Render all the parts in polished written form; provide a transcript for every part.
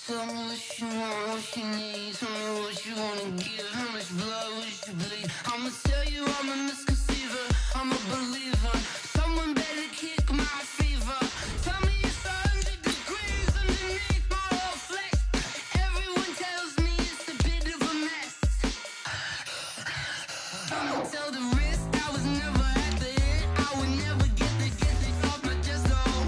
Tell me what you want, what you need. Tell me what you wanna give. How much blood would you bleed? I'ma tell you I'm a misconceiver. I'm a believer. Someone better kick my fever. Tell me it's 100 degrees underneath my whole flesh. Everyone tells me it's a bit of a mess. I'ma tell the wrist I was never at the hit. I would never get it off my chest. Oh,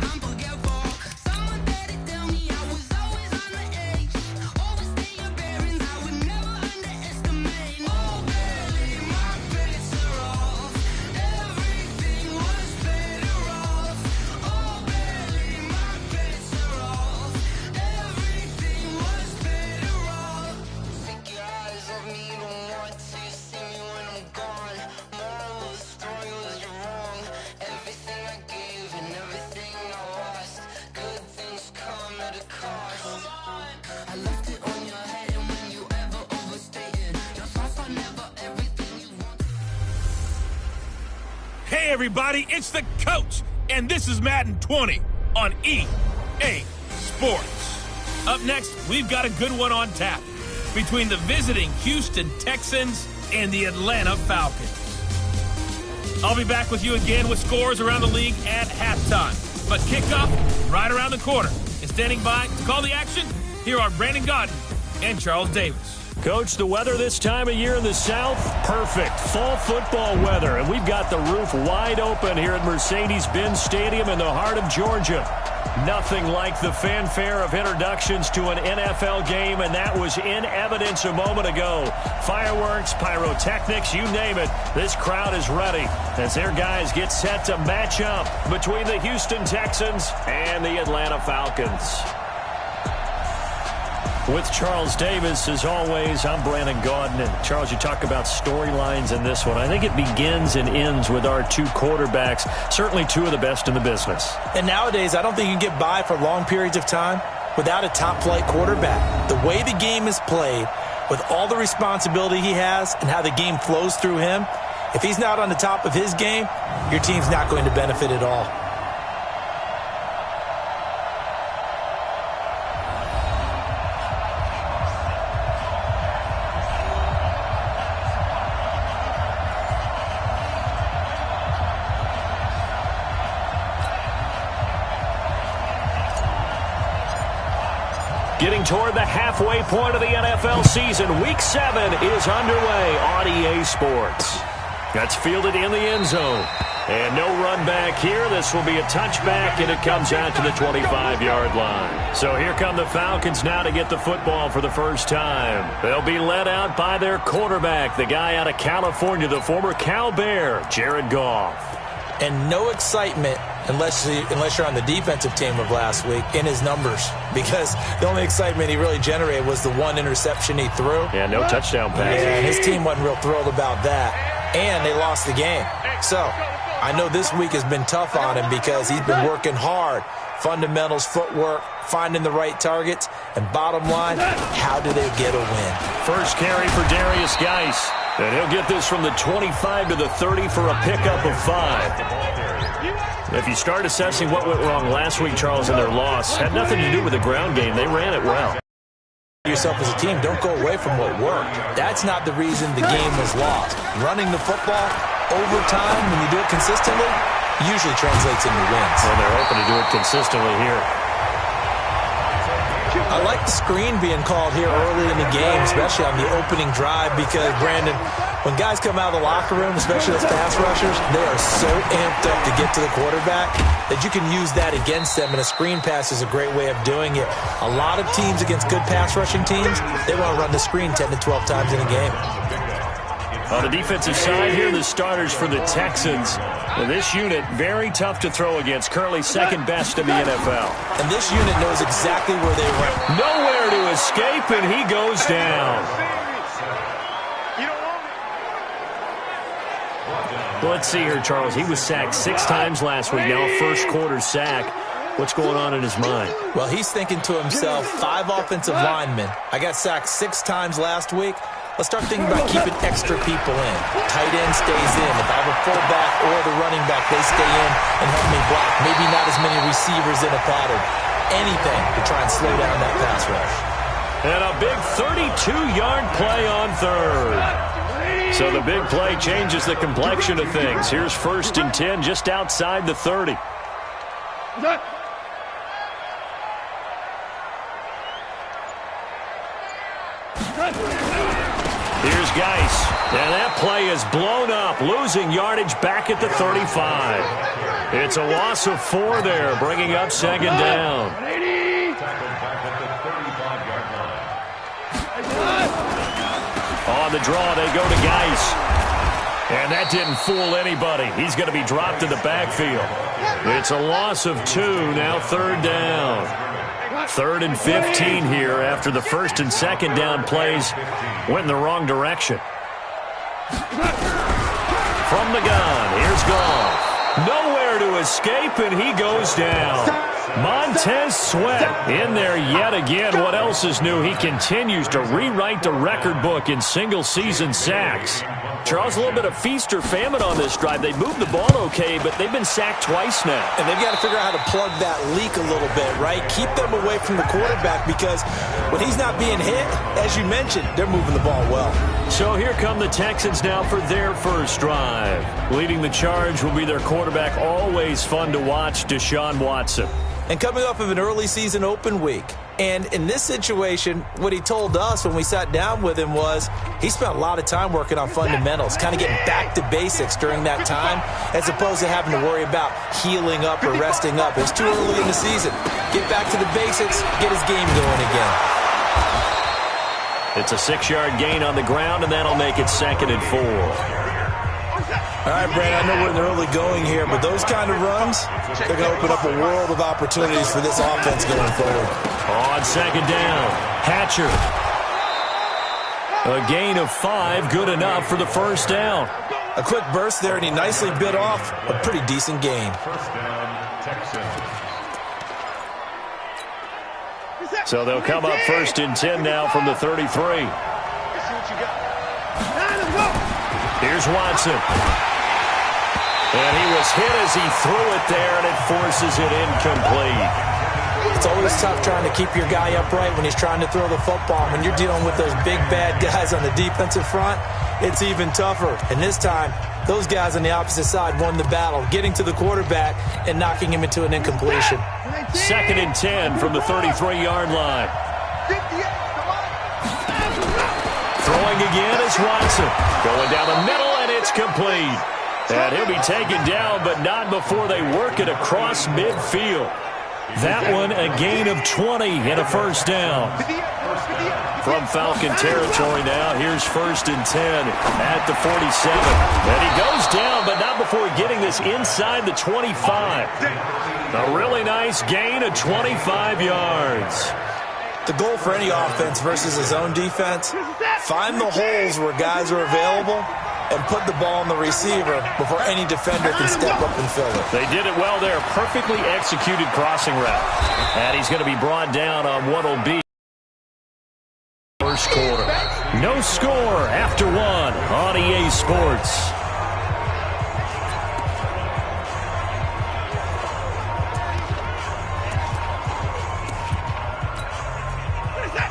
I'm forgetful. Someone better tell me I was always on the edge. Overstay your bearings, I would never underestimate. Oh, barely, my bets are off. Everything was better off. Oh, barely, my bets are off. Everything was better off. Take your eyes off me, you don't want to see me when I'm gone. Moral of the story was you're wrong. Everything I gave and everything I lost. Good things come at a cost. I left it on your head, and when you ever overstated, your thoughts are never everything you want. Hey everybody, it's the coach, and this is Madden 20 on EA Sports. Up next, we've got a good one on tap between the visiting Houston Texans and the Atlanta Falcons. I'll be back with you again with scores around the league at halftime. But kickoff right around the corner. And standing by to call the action, here are Brandon Godden and Charles Davis. Coach, the weather this time of year in the South, perfect. Fall football weather, and we've got the roof wide open here at Mercedes-Benz Stadium in the heart of Georgia. Nothing like the fanfare of introductions to an NFL game, and that was in evidence a moment ago. Fireworks, pyrotechnics, you name it. This crowd is ready as their guys get set to match up between the Houston Texans and the Atlanta Falcons. With Charles Davis, as always, I'm Brandon Gaudin. And Charles, you talk about storylines in this one. I think it begins and ends with our two quarterbacks, certainly two of the best in the business. And nowadays, I don't think you can get by for long periods of time without a top-flight quarterback. The way the game is played, with all the responsibility he has and how the game flows through him, if he's not on the top of his game, your team's not going to benefit at all. Getting toward the halfway point of the NFL season, Week 7 is underway on EA Sports. That's fielded in the end zone. And no run back here. This will be a touchback, and it comes out to the 25-yard line. So here come the Falcons now to get the football for the first time. They'll be led out by their quarterback, the guy out of California, the former Cal Bear, Jared Goff. And no excitement unless you're on the defensive team of last week in his numbers, because the only excitement he really generated was the one interception he threw. Yeah, no touchdown pass. Yeah, his team wasn't real thrilled about that, and they lost the game. So I know this week has been tough on him because he's been working hard. Fundamentals, footwork, finding the right targets, and bottom line, how do they get a win? First carry for Darius Geis. And he'll get this from the 25 to the 30 for a pickup of 5. If you start assessing what went wrong last week, Charles, in their loss, had nothing to do with the ground game. They ran it well. Yourself as a team, don't go away from what worked. That's not the reason the game was lost. Running the football over time, when you do it consistently, usually translates into wins. And they're hoping to do it consistently here. I like the screen being called here early in the game, especially on the opening drive, because, Brandon, when guys come out of the locker room, especially those pass rushers, they are so amped up to get to the quarterback that you can use that against them, and a screen pass is a great way of doing it. A lot of teams against good pass rushing teams, they want to run the screen 10 to 12 times in a game. On the defensive side here, the starters for the Texans. Well, this unit, very tough to throw against, currently second best in the NFL. And this unit knows exactly where they rank. Nowhere to escape, and he goes down. Well, let's see here, Charles. He was sacked 6 times last week, now a first quarter sack. What's going on in his mind? Well, he's thinking to himself, 5 offensive linemen. I got sacked 6 times last week. Let's start thinking about keeping extra people in. Tight end stays in. If I have a fullback or the running back, they stay in and help me block. Maybe not as many receivers in a pattern. anything to try and slow down that pass rush. And a big 32-yard play on third. So the big play changes the complexion of things. Here's 1st and 10 just outside the 30. Here's Geis. And that play is blown up, losing yardage back at the 35. It's a loss of 4 there, bringing up 2nd down. On the draw, they go to Geis. And that didn't fool anybody. He's going to be dropped in the backfield. It's a loss of 2, now 3rd down. 3rd and 15 here after the 1st and 2nd down plays went in the wrong direction. From the gun, here's Goff. Nowhere to escape, and he goes down. Montez Sweat in there yet again. What else is new? He continues to rewrite the record book in single-season sacks. Charles, a little bit of feast or famine on this drive. They moved the ball okay, but they've been sacked twice now. And they've got to figure out how to plug that leak a little bit, right? Keep them away from the quarterback because when he's not being hit, as you mentioned, they're moving the ball well. So here come the Texans now for their first drive. Leading the charge will be their quarterback, always fun to watch, Deshaun Watson. And coming off of an early season open week. And in this situation, what he told us when we sat down with him was he spent a lot of time working on fundamentals, kind of getting back to basics during that time, as opposed to having to worry about healing up or resting up. It's too early in the season. Get back to the basics, get his game going again. It's a 6-yard gain on the ground, and that'll make it 2nd and 4. All right, Brandon, I know we're in the early going here, but those kind of runs, they're going to open up a world of opportunities for this offense going forward. On 2nd down, Hatcher. A gain of 5, good enough for the 1st down. A quick burst there, and he nicely bit off a pretty decent gain. So they'll come up 1st and 10 now from the 33. Here's Watson. And he was hit as he threw it there, and it forces it incomplete. It's always tough trying to keep your guy upright when he's trying to throw the football. When you're dealing with those big, bad guys on the defensive front, it's even tougher. And this time, those guys on the opposite side won the battle, getting to the quarterback and knocking him into an incompletion. 2nd and 10 from the 33-yard line. Throwing again is Watson. Going down the middle, and it's complete. And he'll be taken down, but not before they work it across midfield. That one a gain of 20 and a 1st down. From Falcon territory now, here's 1st and 10 at the 47. And he goes down, but not before getting this inside the 25. A really nice gain of 25 yards. The goal for any offense versus his own defense, find the holes where guys are available and put the ball on the receiver before any defender can step up and fill it. They did it well there. Perfectly executed crossing route. And he's going to be brought down on what will be first quarter. No score after 1 on EA Sports.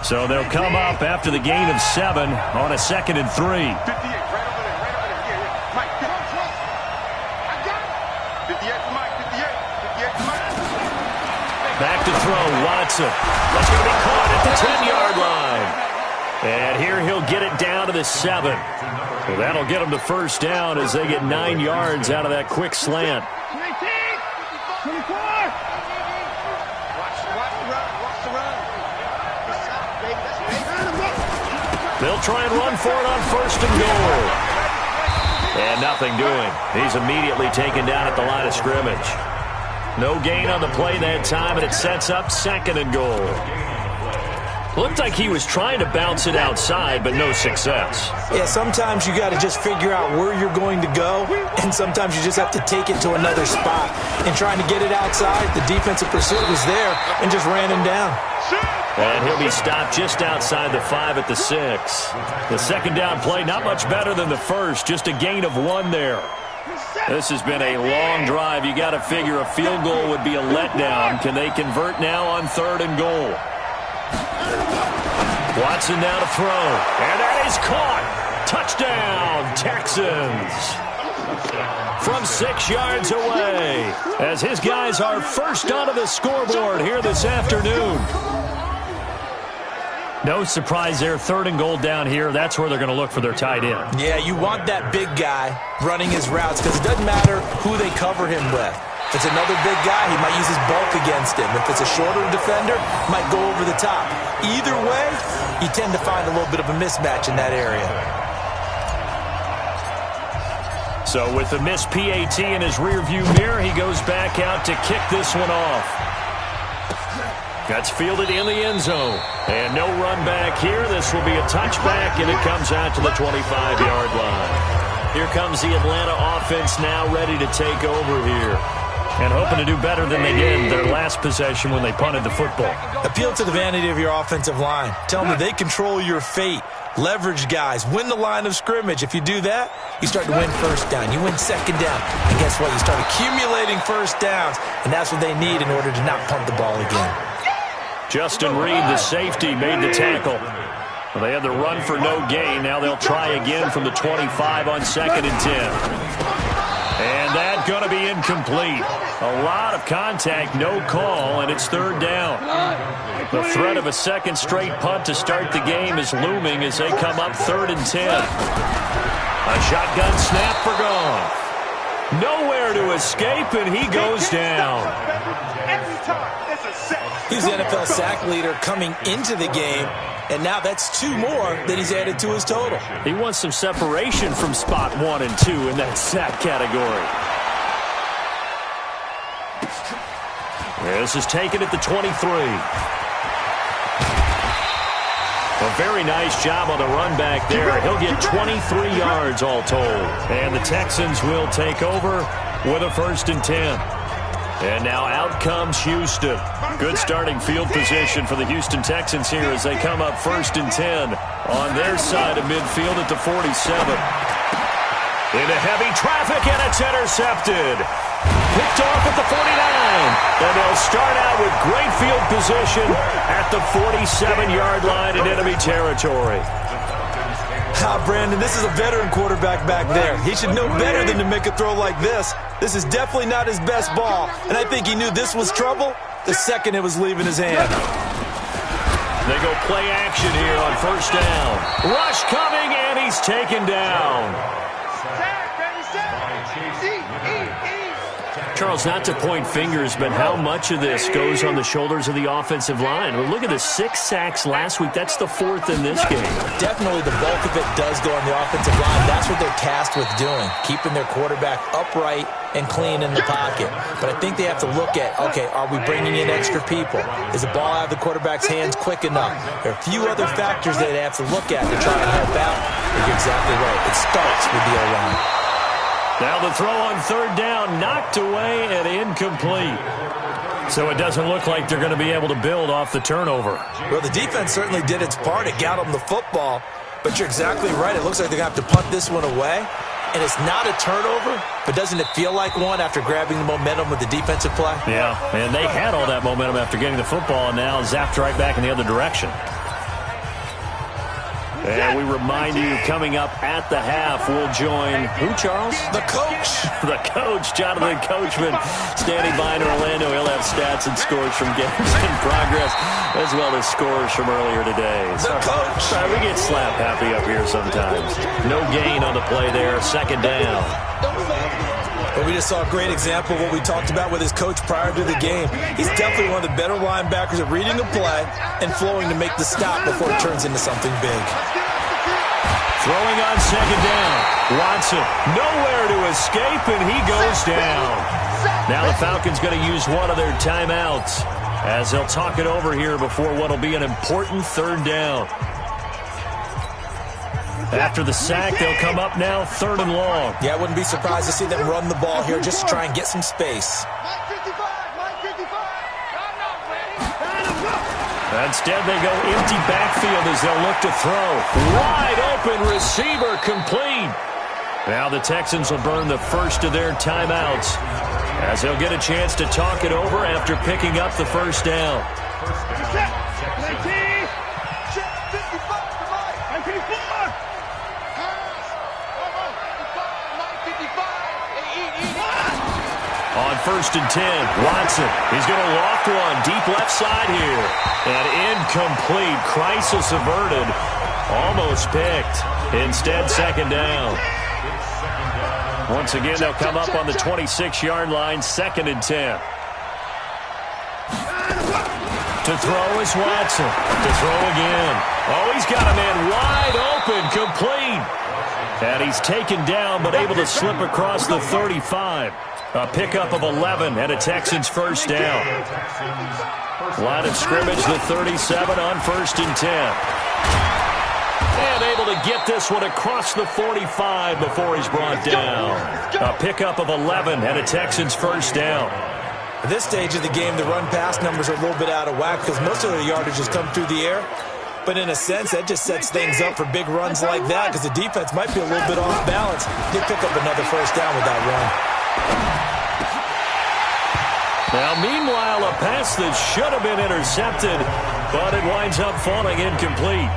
So they'll come up after the gain of 7 on a 2nd and 3. Back to throw, Watson. That's going to be caught at the 10-yard line. And here he'll get it down to the 7. So that'll get him to 1st down as they get 9 yards out of that quick slant. 24. They'll try and run for it on 1st and goal. And nothing doing. He's immediately taken down at the line of scrimmage. No gain on the play that time, and it sets up 2nd and goal. Looked like he was trying to bounce it outside, but no success. Yeah, sometimes you got to just figure out where you're going to go, and sometimes you just have to take it to another spot. And trying to get it outside, the defensive pursuit was there and just ran him down. And he'll be stopped just outside the 5 at the 6. The 2nd down play, not much better than the 1st, just a gain of 1 there. This has been a long drive. You got to figure a field goal would be a letdown. Can they convert now on 3rd and goal? Watson now to throw. And that is caught. Touchdown, Texans. From 6 yards away, as his guys are first onto the scoreboard here this afternoon. No surprise there, 3rd and goal down here. That's where they're going to look for their tight end. Yeah, you want that big guy running his routes because it doesn't matter who they cover him with. If it's another big guy, he might use his bulk against him. If it's a shorter defender, he might go over the top. Either way, you tend to find a little bit of a mismatch in that area. So with the missed PAT in his rearview mirror, he goes back out to kick this one off. That's fielded in the end zone. And no run back here. This will be a touchback, and it comes out to the 25-yard line. Here comes the Atlanta offense now ready to take over here. And hoping to do better than they did their last possession when they punted the football. Appeal to the vanity of your offensive line. Tell them that they control your fate. Leverage guys. Win the line of scrimmage. If you do that, you start to win first down. You win 2nd down. And guess what? You start accumulating first downs. And that's what they need in order to not punt the ball again. Justin Reed, the safety, made the tackle. Well, they had the run for no gain. Now they'll try again from the 25 on 2nd and 10. And that's going to be incomplete. A lot of contact, no call, and it's 3rd down. The threat of a second straight punt to start the game is looming as they come up 3rd and 10. A shotgun snap for Goff. Nowhere to escape, and he goes down. He's the NFL sack leader coming into the game, and now that's 2 more that he's added to his total. He wants some separation from spot 1 and 2 in that sack category. This is taken at the 23. A very nice job on the run back there. He'll get 23 yards all told. And the Texans will take over with a 1st and 10. And now out comes Houston. Good starting field position for the Houston Texans here as they come up 1st and 10 on their side of midfield at the 47. Into heavy traffic, and it's intercepted. Picked off at the 49. And they'll start out with great field position at the 47-yard line in enemy territory. Brandon, this is a veteran quarterback back there. He should know better than to make a throw like this. This is definitely not his best ball, and I think he knew this was trouble the second it was leaving his hand. They go play action here on 1st down. Rush coming, and he's taken down. Charles, not to point fingers, but how much of this goes on the shoulders of the offensive line? Well, look at the 6 sacks last week. That's the 4th in this game. Definitely the bulk of it does go on the offensive line. That's what they're tasked with doing, keeping their quarterback upright and clean in the pocket. But I think they have to look at, okay, are we bringing in extra people? Is the ball out of the quarterback's hands quick enough? There are a few other factors that they have to look at to try and help out. But you're exactly right. It starts with the O-line. Now the throw on 3rd down, knocked away and incomplete. So it doesn't look like they're going to be able to build off the turnover. Well, the defense certainly did its part. It got them the football. But you're exactly right. It looks like they're going to have to punt this one away. And it's not a turnover, but doesn't it feel like one after grabbing the momentum with the defensive play? Yeah, and they had all that momentum after getting the football, and now zapped right back in the other direction. And we remind you, coming up at the half, we'll join who, Charles? The coach. The coach, Jonathan Coachman, standing by in Orlando. He'll have stats and scores from games in progress, as well as scores from earlier today. The coach. Sorry, we get slap happy up here sometimes. No gain on the play there, 2nd down. But we just saw a great example of what we talked about with his coach prior to the game. He's definitely one of the better linebackers at reading a play and flowing to make the stop before it turns into something big. Throwing on 2nd down. Watson, nowhere to escape, and he goes down. Now the Falcons going to use one of their timeouts as they'll talk it over here before what will be an important 3rd down. After the sack, they'll come up now 3rd and long. Yeah, I wouldn't be surprised to see them run the ball here just to try and get some space. Instead, they go empty backfield as they'll look to throw. Wide open receiver complete. Now the Texans will burn the first of their timeouts as they'll get a chance to talk it over after picking up the first down. On 1st and 10, Watson. He's going to loft one deep left side here. And incomplete. Crisis averted. Almost picked. Instead, 2nd down. Once again, they'll come up on the 26-yard line, 2nd and 10. To throw is Watson. To throw again. Oh, he's got a man wide open, complete. And he's taken down, but able to slip across the 35. A pickup of 11 and a Texans first down. Line of scrimmage, the 37 on 1st and 10. And able to get this one across the 45 before he's brought down. A pickup of 11 and a Texans first down. At this stage of the game, the run-pass numbers are a little bit out of whack because most of the yardage has come through the air. But in a sense, that just sets things up for big runs like that because the defense might be a little bit off balance. Did pick up another first down with that run. Now, meanwhile, a pass that should have been intercepted, but it winds up falling incomplete.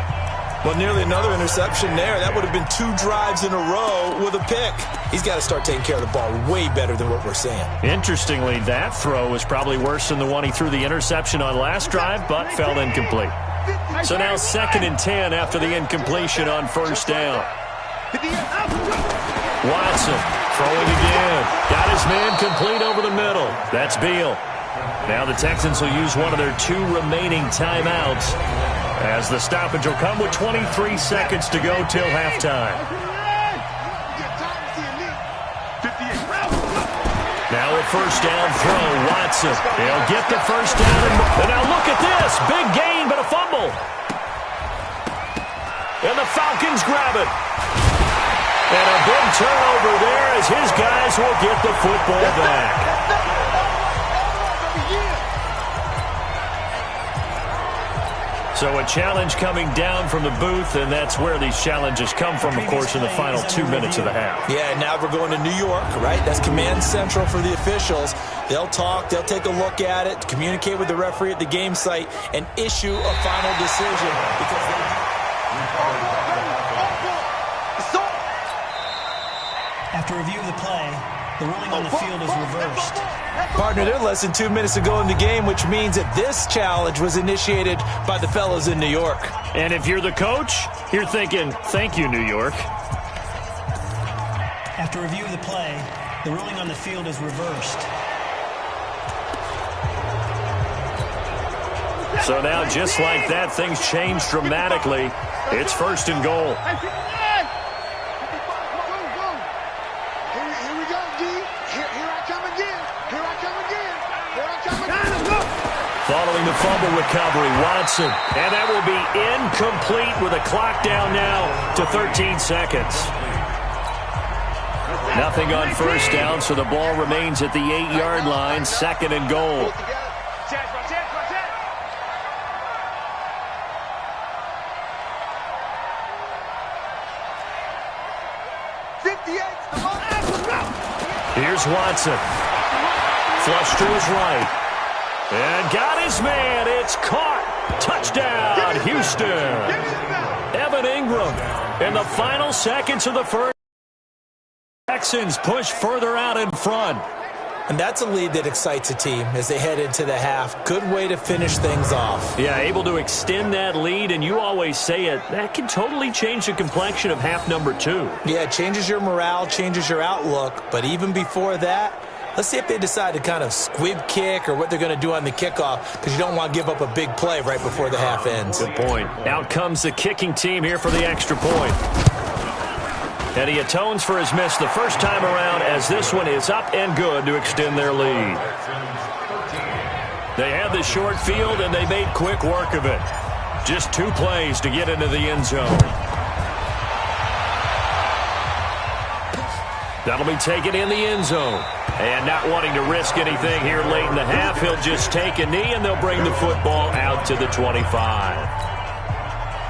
Well, nearly another interception there. That would have been 2 drives in a row with a pick. He's got to start taking care of the ball way better than what we're seeing. Interestingly, that throw was probably worse than the one he threw the interception on last drive, but fell incomplete. So now 2nd and 10 after the incompletion on 1st down. Watson throwing again. Got his man complete over the middle. That's Beal. Now the Texans will use one of their 2 remaining timeouts as the stoppage will come with 23 seconds to go till halftime. Now a first down throw, Watson. He'll get the first down. And now look at this. Big gain, but a fumble. And the Falcons grab it. And a big turnover there as his guys will get the football back. So a challenge coming down from the booth, and that's where these challenges come from, of course, in the final 2 minutes of the half. Yeah, now we're going to New York, right? That's command central for the officials. They'll talk, they'll take a look at it, communicate with the referee at the game site, and issue a final decision. After review of the play, the ruling on the field is reversed. Partner, they're less than 2 minutes to go in the game, which means that this challenge was initiated by the fellas in New York. And if you're the coach, you're thinking, thank you, New York. After review of the play, the ruling on the field is reversed. So now, just like that, things change dramatically. It's 1st and goal. Following the fumble recovery, Watson. And that will be incomplete with a clock down now to 13 seconds. Nothing on first down, so the ball remains at the 8-yard line, 2nd and goal. Here's Watson. Flush to his right. And got his man. It's caught. Touchdown, Houston. Evan Ingram. In the final seconds of the first, Texans push further out in front. And that's a lead that excites a team as they head into the half. Good way to finish things off. Yeah, able to extend that lead, and you always say it, that can totally change the complexion of half number 2. Yeah, it changes your morale, changes your outlook. But even before that, let's see if they decide to kind of squib kick or what they're going to do on the kickoff, because you don't want to give up a big play right before the half ends. Good point. Out comes the kicking team here for the extra point. And he atones for his miss the first time around as this one is up and good to extend their lead. They had the short field, and they made quick work of it. Just 2 plays to get into the end zone. That'll be taken in the end zone. And not wanting to risk anything here late in the half, he'll just take a knee, and they'll bring the football out to the 25.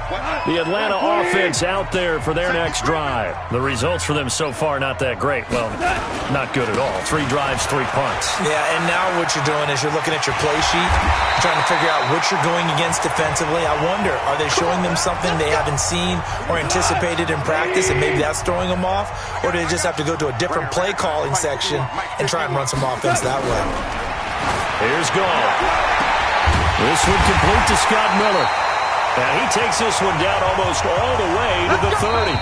The Atlanta offense out there for their next drive. The results for them so far not that great. Well, not good at all. 3 drives, 3 punts. Yeah, and now what you're doing is you're looking at your play sheet, trying to figure out what you're going against defensively. I wonder, are they showing them something they haven't seen or anticipated in practice, and maybe that's throwing them off? Or do they just have to go to a different play calling section and try and run some offense that way? Here's Gall. This one complete to Scott Miller. And he takes this one down almost all the way to the 30.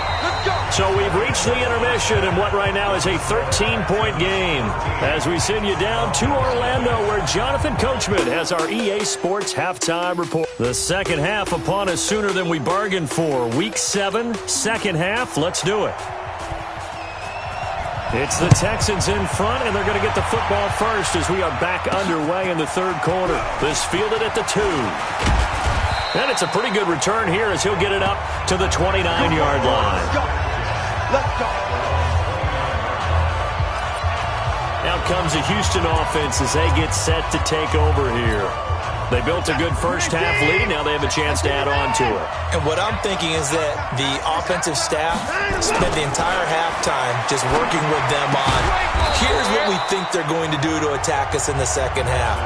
So we've reached the intermission in what right now is a 13-point game. As we send you down to Orlando, where Jonathan Coachman has our EA Sports halftime report. The second half upon us sooner than we bargained for. Week 7, second half. Let's do it. It's the Texans in front, and they're going to get the football first as we are back underway in the third quarter. This fielded at the 2. And it's a pretty good return here as he'll get it up to the 29-yard line. Now comes the Houston offense as they get set to take over here. They built a good first-half lead. Now they have a chance to add on to it. And what I'm thinking is that the offensive staff spent the entire halftime just working with them on, here's what we think they're going to do to attack us in the second half.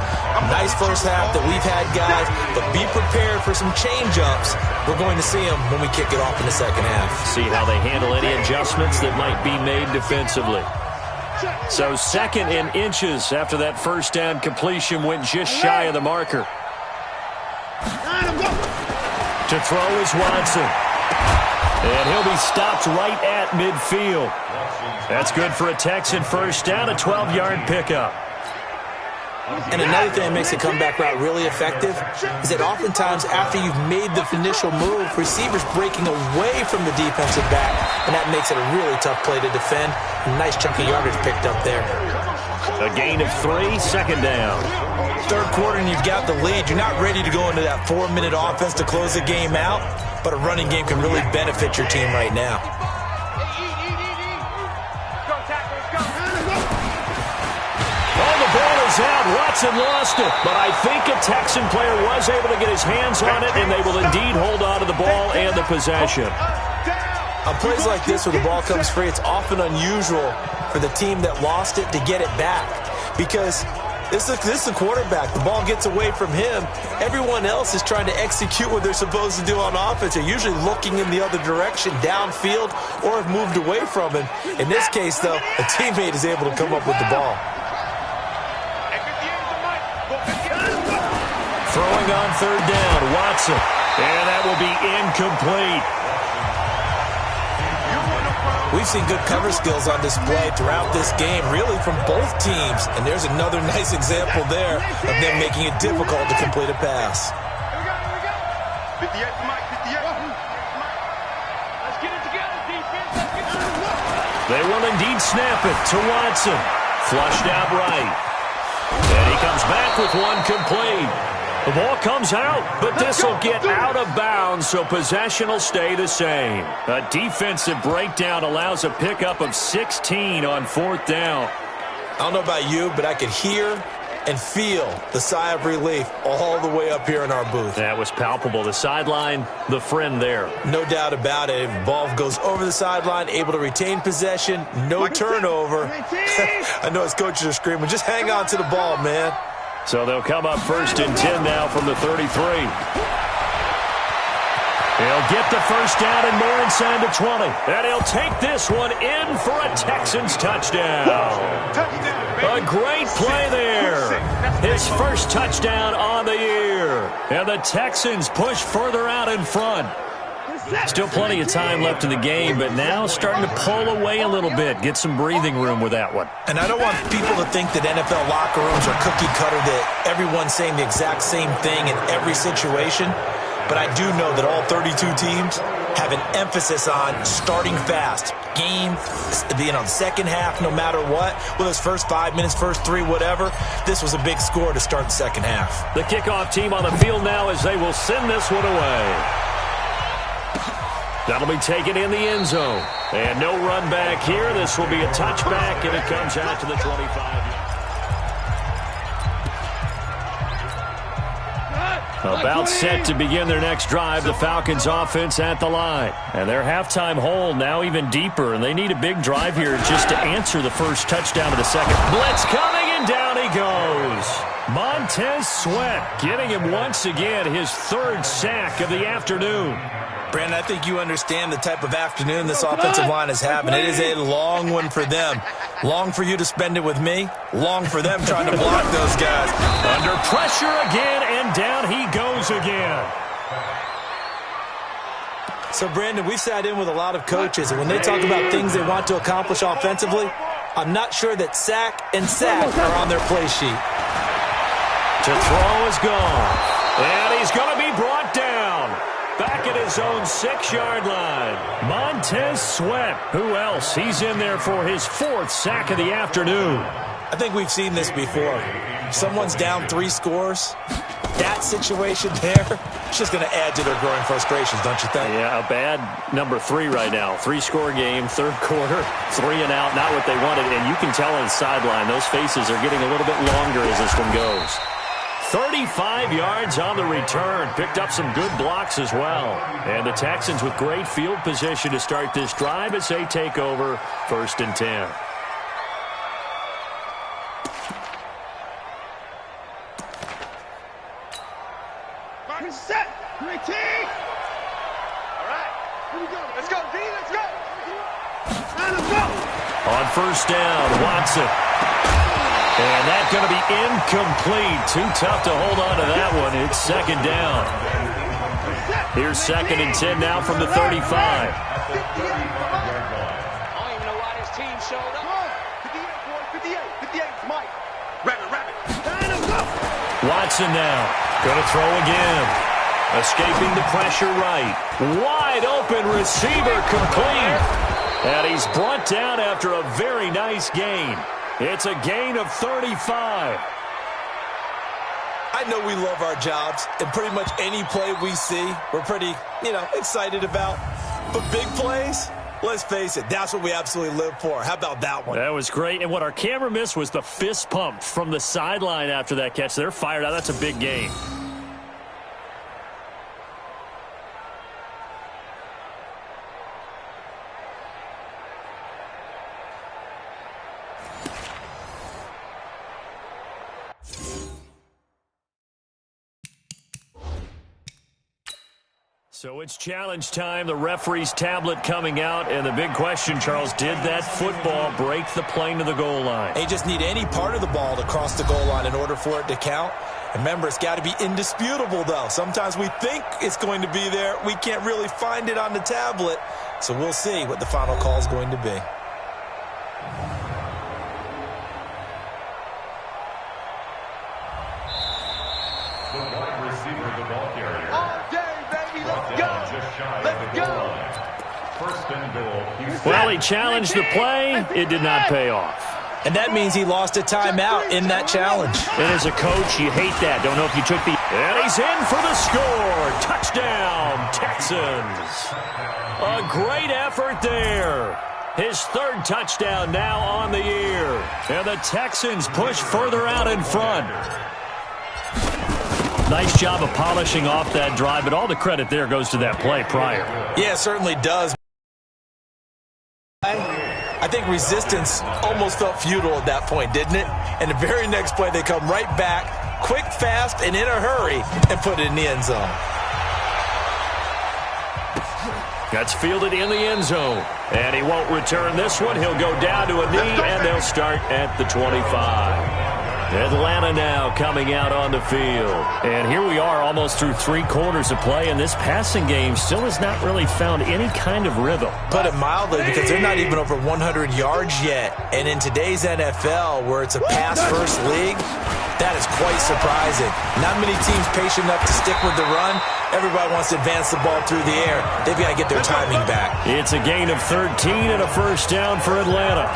Nice first half that we've had, guys, but be prepared for some change-ups. We're going to see them when we kick it off in the second half. See how they handle any adjustments that might be made defensively. So second in inches after that first down completion went just shy of the marker. To throw is Watson. And he'll be stopped right at midfield. That's good for a Texan first down, a 12-yard pickup. And another thing that makes a comeback route really effective is that oftentimes after you've made the initial move, receivers breaking away from the defensive back, and that makes it a really tough play to defend. A nice chunk of yardage picked up there. A gain of 3, second down. Third quarter and you've got the lead. You're not ready to go into that 4-minute offense to close the game out, but a running game can really benefit your team right now. Out. Watson lost it, but I think a Texan player was able to get his hands on it, and they will indeed hold on to the ball and the possession. On plays like this where the ball comes free, it's often unusual for the team that lost it to get it back because this is the quarterback. The ball gets away from him. Everyone else is trying to execute what they're supposed to do on offense. They're usually looking in the other direction, downfield, or have moved away from him. In this case, though, a teammate is able to come up with the ball. Throwing on third down, Watson. And that will be incomplete. We've seen good cover skills on display throughout this game, really from both teams. And there's another nice example there of them making it difficult to complete a pass. They will indeed snap it to Watson. Flushed out right. And he comes back with one complete. The ball comes out, but this will get out of bounds, so possession will stay the same. A defensive breakdown allows a pickup of 16 on fourth down. I don't know about you, but I could hear and feel the sigh of relief all the way up here in our booth. That was palpable. The sideline, the friend there. No doubt about it. If the ball goes over the sideline, able to retain possession, no turnover. I know his coaches are screaming, just hang on to the ball, man. So they'll come up first and 10 now from the 33. He'll get the first down and more inside the 20. And he'll take this one in for a Texans touchdown. A great play there. His first touchdown on the year. And the Texans push further out in front. Still plenty of time left in the game, but now starting to pull away a little bit. Get some breathing room with that one. And I don't want people to think that NFL locker rooms are cookie cutter, that everyone's saying the exact same thing in every situation. But I do know that all 32 teams have an emphasis on starting fast. Game, second half, no matter what. Whether it's first 5 minutes, first 3, whatever. This was a big score to start the second half. The kickoff team on the field now as they will send this one away. That'll be taken in the end zone. And no run back here. This will be a touchback, and it comes out to the 25. About set to begin their next drive, the Falcons offense at the line. And their halftime hole now even deeper, and they need a big drive here just to answer the first touchdown of the second. Blitz coming, and down he goes. Montez Sweat getting him once again his third sack of the afternoon. Brandon, I think you understand the type of afternoon this offensive line is having. It is a long one for them. Long for you to spend it with me. Long for them trying to block those guys. Under pressure again, and down he goes again. So, Brandon, we've sat in with a lot of coaches, and when they talk about things they want to accomplish offensively, I'm not sure that sack and sack are on their play sheet. To throw is gone. And he's going to be brought down. Back at his own 6-yard line. Montez Sweat. Who else? He's in there for his 4th sack of the afternoon. I think we've seen this before. Someone's down 3 scores. That situation there, it's just going to add to their growing frustrations, don't you think? Yeah, a bad number 3 right now. 3-score game, third quarter, 3 and out, not what they wanted. And you can tell on the sideline, those faces are getting a little bit longer as this one goes. 35 yards on the return. Picked up some good blocks as well. And the Texans with great field position to start this drive as they take over 1st and 10. Set. 3 T. All right. Here we go. Let's go, D. Let's go. Now let's go. On 1st down, Watson. And that's going to be incomplete. Too tough to hold on to that one. It's 2nd down. Here's 2nd and 10 now from the 35. I don't even know why this team showed up. 58, boy. 58. 58's Mike. Rabbit. Watson now. Going to throw again. Escaping the pressure right. Wide open receiver complete. And he's brought down after a very nice gain. It's a gain of 35. I know we love our jobs, and pretty much any play we see, we're pretty, excited about. But big plays, let's face it, that's what we absolutely live for. How about that one? That was great. And what our camera missed was the fist pump from the sideline after that catch. They're fired out. That's a big gain. So it's challenge time. The referee's tablet coming out. And the big question, Charles, did that football break the plane to the goal line? They just need any part of the ball to cross the goal line in order for it to count. Remember, it's got to be indisputable, though. Sometimes we think it's going to be there. We can't really find it on the tablet. So we'll see what the final call is going to be. Well, he challenged the play. It did not pay off. And that means he lost a timeout in that challenge. And as a coach, you hate that. Don't know if you took the... And he's in for the score. Touchdown, Texans. A great effort there. His 3rd touchdown now on the year. And the Texans push further out in front. Nice job of polishing off that drive, but all the credit there goes to that play prior. Yeah, it certainly does. I think resistance almost felt futile at that point, didn't it? And the very next play, they come right back, quick, fast, and in a hurry, and put it in the end zone. That's fielded in the end zone. And he won't return this one. He'll go down to a knee, and they'll start at the 25. Atlanta now coming out on the field. And here we are almost through 3 quarters of play, and this passing game still has not really found any kind of rhythm. Put it mildly, because they're not even over 100 yards yet. And in today's NFL, where it's a pass-first league, that is quite surprising. Not many teams patient enough to stick with the run. Everybody wants to advance the ball through the air. They've got to get their timing back. It's a gain of 13 and a 1st down for Atlanta.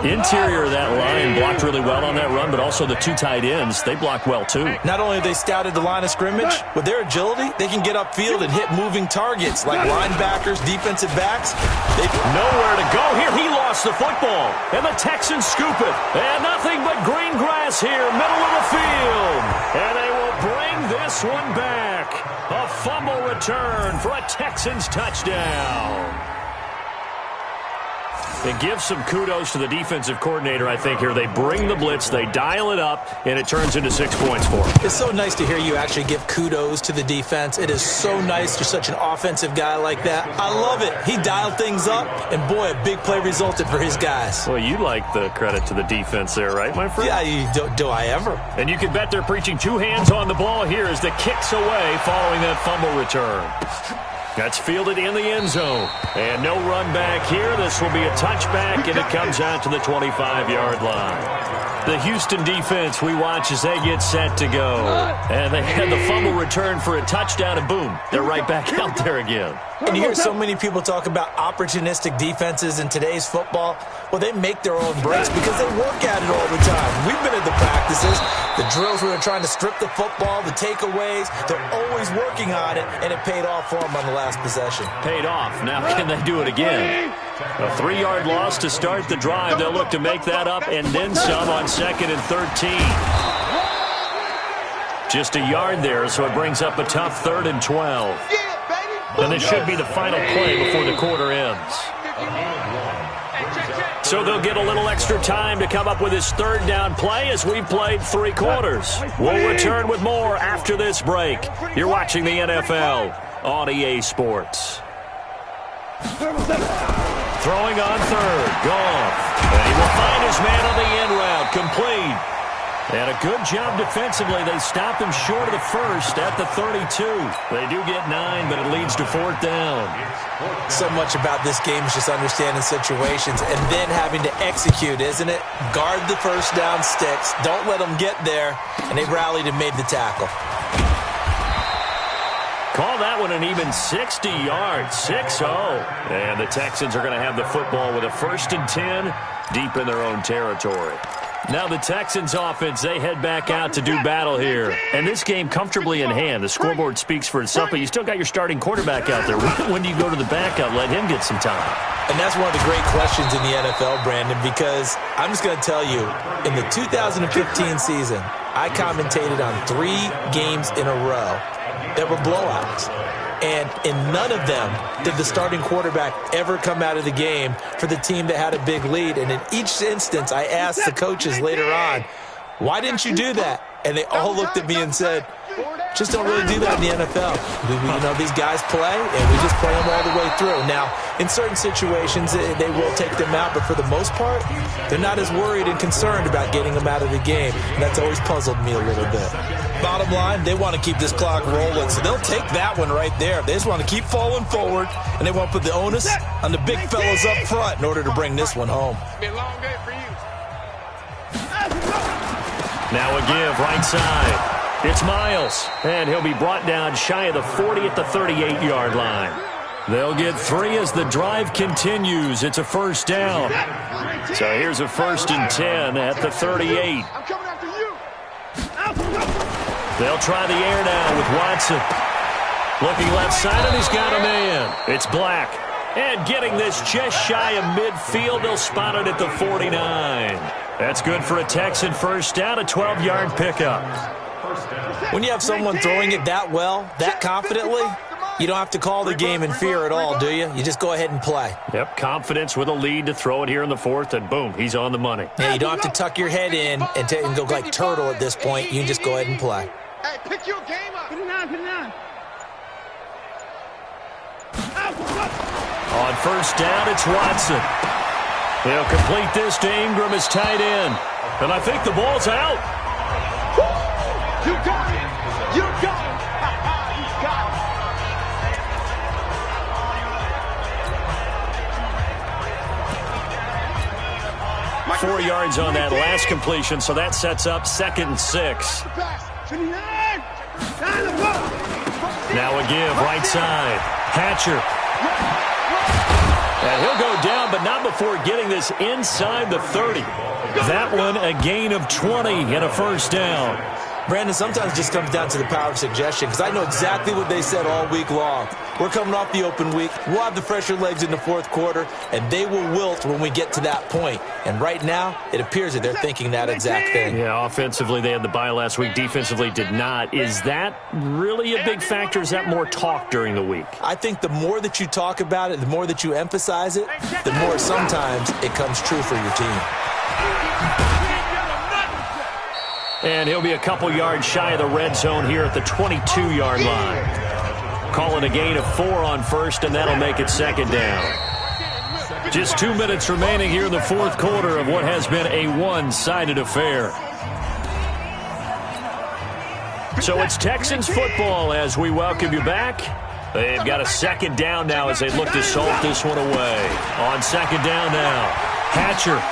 Interior of that line blocked really well on that run, but also the 2 tight ends, they blocked well too. Not only have they scouted the line of scrimmage, with their agility, they can get upfield and hit moving targets like linebackers, defensive backs. Nowhere to go here. He lost the football, and the Texans scoop it. And nothing but green grass here, middle of the field. And they will bring this this one back. A fumble return for a Texans touchdown. It gives some kudos to the defensive coordinator, I think, here. They bring the blitz, they dial it up, and it turns into 6 points for them. It's so nice to hear you actually give kudos to the defense. It is so nice you're such an offensive guy like that. I love it. He dialed things up, and boy, a big play resulted for his guys. Well, you like the credit to the defense there, right, my friend? Yeah, do I ever? And you can bet they're preaching 2 hands on the ball here as the kick's away following that fumble return. That's fielded in the end zone. And no run back here. This will be a touchback, and it comes out to the 25-yard line. The Houston defense, we watch as they get set to go. And they had the fumble return for a touchdown, and boom, they're right back out there again. And you hear so many people talk about opportunistic defenses in today's football. Well, they make their own breaks because they work at it all the time. We've been at the practices, the drills where they're trying to strip the football, the takeaways. They're always working on it, and it paid off for them on the last possession. Paid off. Now can they do it again? A 3-yard loss to start the drive. They'll look to make that up and then some on 2nd and 13. Just a yard there, so it brings up a tough 3rd and 12. And this should be the final play before the quarter ends. So they'll get a little extra time to come up with his 3rd down play as we've played 3 quarters. We'll return with more after this break. You're watching the NFL on EA Sports. Throwing on 3rd, Goff. And he will find his man on the end route, complete. And a good job defensively. They stopped him short of the 1st at the 32. They do get 9, but it leads to 4th down. So much about this game is just understanding situations and then having to execute, isn't it? Guard the 1st down sticks. Don't let them get there. And they rallied and made the tackle. Call that one an even 60 yards, 6-0. And the Texans are going to have the football with a 1st and 10 deep in their own territory. Now the Texans offense, they head back out to do battle here. And this game comfortably in hand. The scoreboard speaks for itself, but you still got your starting quarterback out there. When do you go to the backup, let him get some time? And that's one of the great questions in the NFL, Brandon, because I'm just going to tell you, in the 2015 season, I commentated on 3 games in a row that were blowouts. And in none of them did the starting quarterback ever come out of the game for the team that had a big lead. And in each instance, I asked the coaches later on, why didn't you do that? And they all looked at me and said, just don't really do that in the NFL. You know, these guys play, and we just play them all the way through. Now, in certain situations, they will take them out, but for the most part, they're not as worried and concerned about getting them out of the game. And that's always puzzled me a little bit. Bottom line, they want to keep this clock rolling, so they'll take that one right there. They just want to keep falling forward, and they want to put the onus on the big fellas up front in order to bring this one home. It's been a long day for you. Now a give, right side. It's Miles, and he'll be brought down shy of the 40 at the 38-yard line. They'll get 3 as the drive continues. It's a 1st down. So here's a 1st and 10 at the 38. I'm coming after you. They'll try the air now with Watson. Looking left side, and he's got a man. It's Black. And getting this just shy of midfield, they'll spot it at the 49. That's good for a Texan 1st down, a 12-yard pickup. When you have someone throwing it that well, that confidently, you don't have to call the game in fear at all, do you? You just go ahead and play. Yep, confidence with a lead to throw it here in the 4th, and boom, he's on the money. Yeah, you don't have to tuck your head in and go like turtle at this point. You can just go ahead and play. Hey, pick your game up. Put it on, put it on. On 1st down, it's Watson. He'll complete this to Ingram as tight end. And I think the ball's out. You got it. You got it. You got it. 4 yards on that last completion, so that sets up 2nd and 6. Now a give, right side. Hatcher. And he'll go down, but not before getting this inside the 30. That one a gain of 20 and a 1st down. Brandon, sometimes it just comes down to the power of suggestion, because I know exactly what they said all week long. We're coming off the open week. We'll have the fresher legs in the fourth quarter, and they will wilt when we get to that point. And right now, it appears that they're thinking that exact thing. Yeah, offensively, they had the bye last week. Defensively, did not. Is that really a big factor? Is that more talk during the week? I think the more that you talk about it, the more that you emphasize it, the more sometimes it comes true for your team. And he'll be a couple yards shy of the red zone here at the 22-yard line. Calling a gain of 4 on first, and that'll make it second down. Just 2 minutes remaining here in the fourth quarter of what has been a one-sided affair. So it's Texans football as we welcome you back. They've got a second down now as they look to salt this one away. On second down now, Hatcher.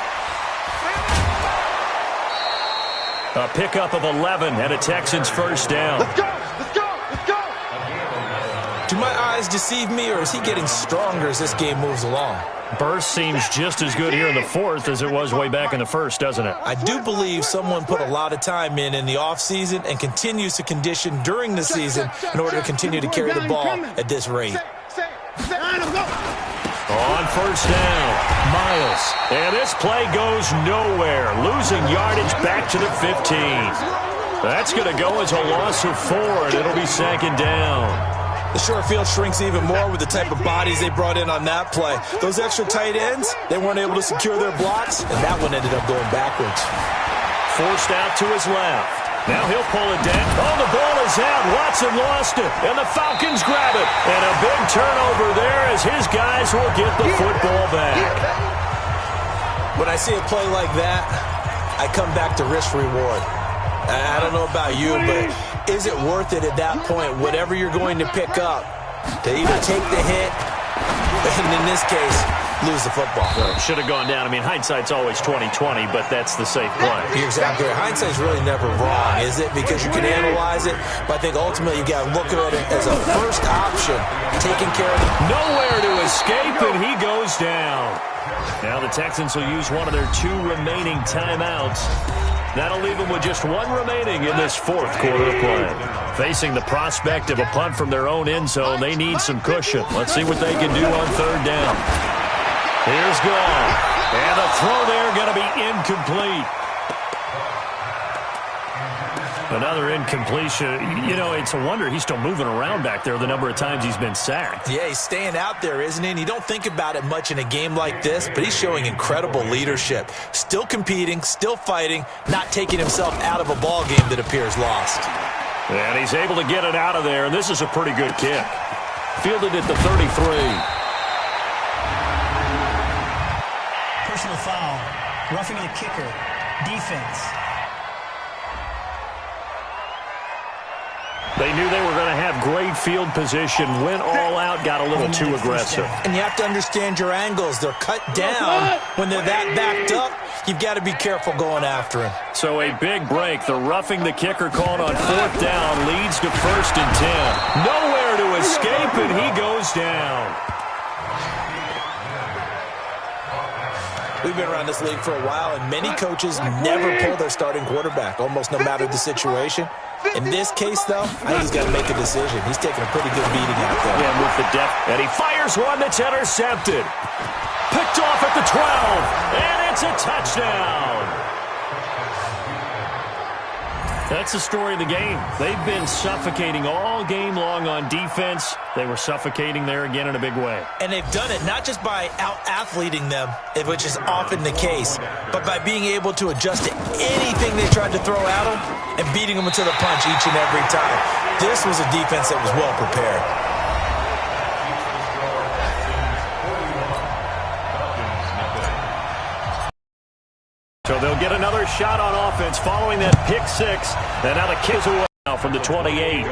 A pickup of 11 and a Texans first down. Let's go! Let's go! Let's go! Do my eyes deceive me, or is he getting stronger as this game moves along? Burst seems just as good here in the fourth as it was way back in the first, doesn't it? I do believe someone put a lot of time in the offseason and continues to condition during the season in order to continue to carry the ball at this rate. On first down, Miles. And this play goes nowhere. Losing yardage back to the 15. That's going to go as a loss of 4, and it'll be second down. The short field shrinks even more with the type of bodies they brought in on that play. Those extra tight ends, they weren't able to secure their blocks, and that one ended up going backwards. Forced out to his left. Now he'll pull it down. Oh, the ball is out. Watson lost it, and the Falcons grab it. And a big turnover there as his guys will get the football back. When I see a play like that, I come back to risk reward. I don't know about you, but is it worth it at that point, whatever you're going to pick up, to either take the hit, and in this case, lose the football? Should have gone down. I mean, hindsight's always 20/20, but that's the safe play. You're exactly right. Hindsight's really never wrong, is it? Because you can analyze it, but I think ultimately you got to look at it as a first option, taking care of it. Nowhere to escape, and he goes down. Now the Texans will use one of their 2 remaining timeouts. That'll leave them with just 1 remaining in this fourth quarter of play. Facing the prospect of a punt from their own end zone, they need some cushion. Let's see what they can do on third down. Here's Gall. And the throw there going to be incomplete. Another incompletion. You know, it's a wonder he's still moving around back there the number of times he's been sacked. Yeah, he's staying out there, isn't he? And you don't think about it much in a game like this, but he's showing incredible leadership. Still competing, still fighting, not taking himself out of a ball game that appears lost. And he's able to get it out of there, and this is a pretty good kick. Fielded at the 33. Personal foul. Roughing the kicker. Defense. They knew they were going to have great field position, went all out, got a little too aggressive. And you have to understand your angles. They're cut down. When they're that backed up, you've got to be careful going after him. So a big break. The roughing the kicker called on fourth down leads to 1st and 10. Nowhere to escape, and he goes down. We've been around this league for a while, and many coaches never pull their starting quarterback, almost no matter the situation. In this case, though, I think he's got to make a decision. He's taking a pretty good beating out there. Yeah, with the depth. And he fires one that's intercepted. Picked off at the 12. And it's a touchdown. That's the story of the game. They've been suffocating all game long on defense. They were suffocating there again in a big way. And they've done it not just by out-athleting them, which is often the case, but by being able to adjust to anything they tried to throw at them and beating them to the punch each and every time. This was a defense that was well prepared. So they'll get another shot on offense following that pick 6. And now the kick's away now from the 28.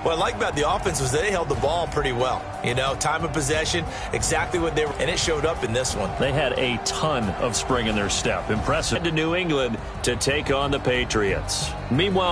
What I like about the offense was they held the ball pretty well. You know, time of possession, exactly what they were, and it showed up in this one. They had a ton of spring in their step. Impressive to New England to take on the Patriots. Meanwhile,